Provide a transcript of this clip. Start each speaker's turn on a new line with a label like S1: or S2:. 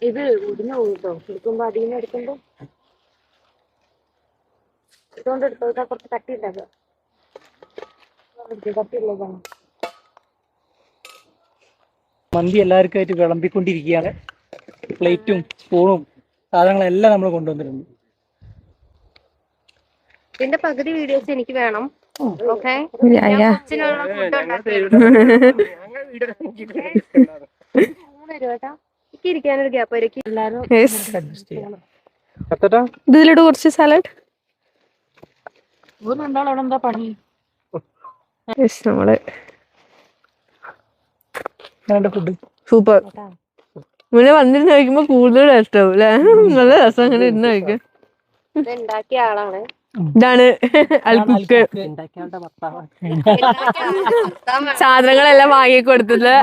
S1: ഇത് ഉടിഞ്ഞു പോയിട്ടോ എടുക്കുമ്പോ അടിയിൽ എടുക്കുമ്പോ ഇതുകൊണ്ട് എടുത്തോ. ഇതാ കുറച്ച് കട്ടിയിട്ടത് കട്ടിയുള്ളതാണ്.
S2: മന്തി എല്ലാവർക്കും ആയിട്ട് വിളമ്പിക്കൊണ്ടിരിക്കുകയാണ്. പ്ലേറ്റും സ്പൂണും സാധനങ്ങളെല്ലാം നമ്മൾ കൊണ്ടുവന്നിട്ടുണ്ട്.
S1: ഇതിന്റെ പകുതി വീഡിയോസ് എനിക്ക് വേണം. ഓക്കെ, ഇരിക്കാനൊരു ഗ്യാപ്പ്
S3: ഇതിലിട്ട് കുറച്ച് സാലഡ്.
S2: എന്താ പണി?
S3: നമ്മള്
S2: ഫുഡ്
S3: സൂപ്പർ. ഇങ്ങനെ വന്നിരുന്ന് കഴിക്കുമ്പോ കൂടുതൽ ടേസ്റ്റ് ആവും അല്ലെ? നല്ല രസം അങ്ങനെ ഇരുന്ന് കഴിക്കും.
S1: ഉണ്ടാക്കിയ ആളാണ്.
S3: ഇതാണ് അൽകുക്ക്. സാധനങ്ങളെല്ലാം വാങ്ങി കൊടുത്തത്.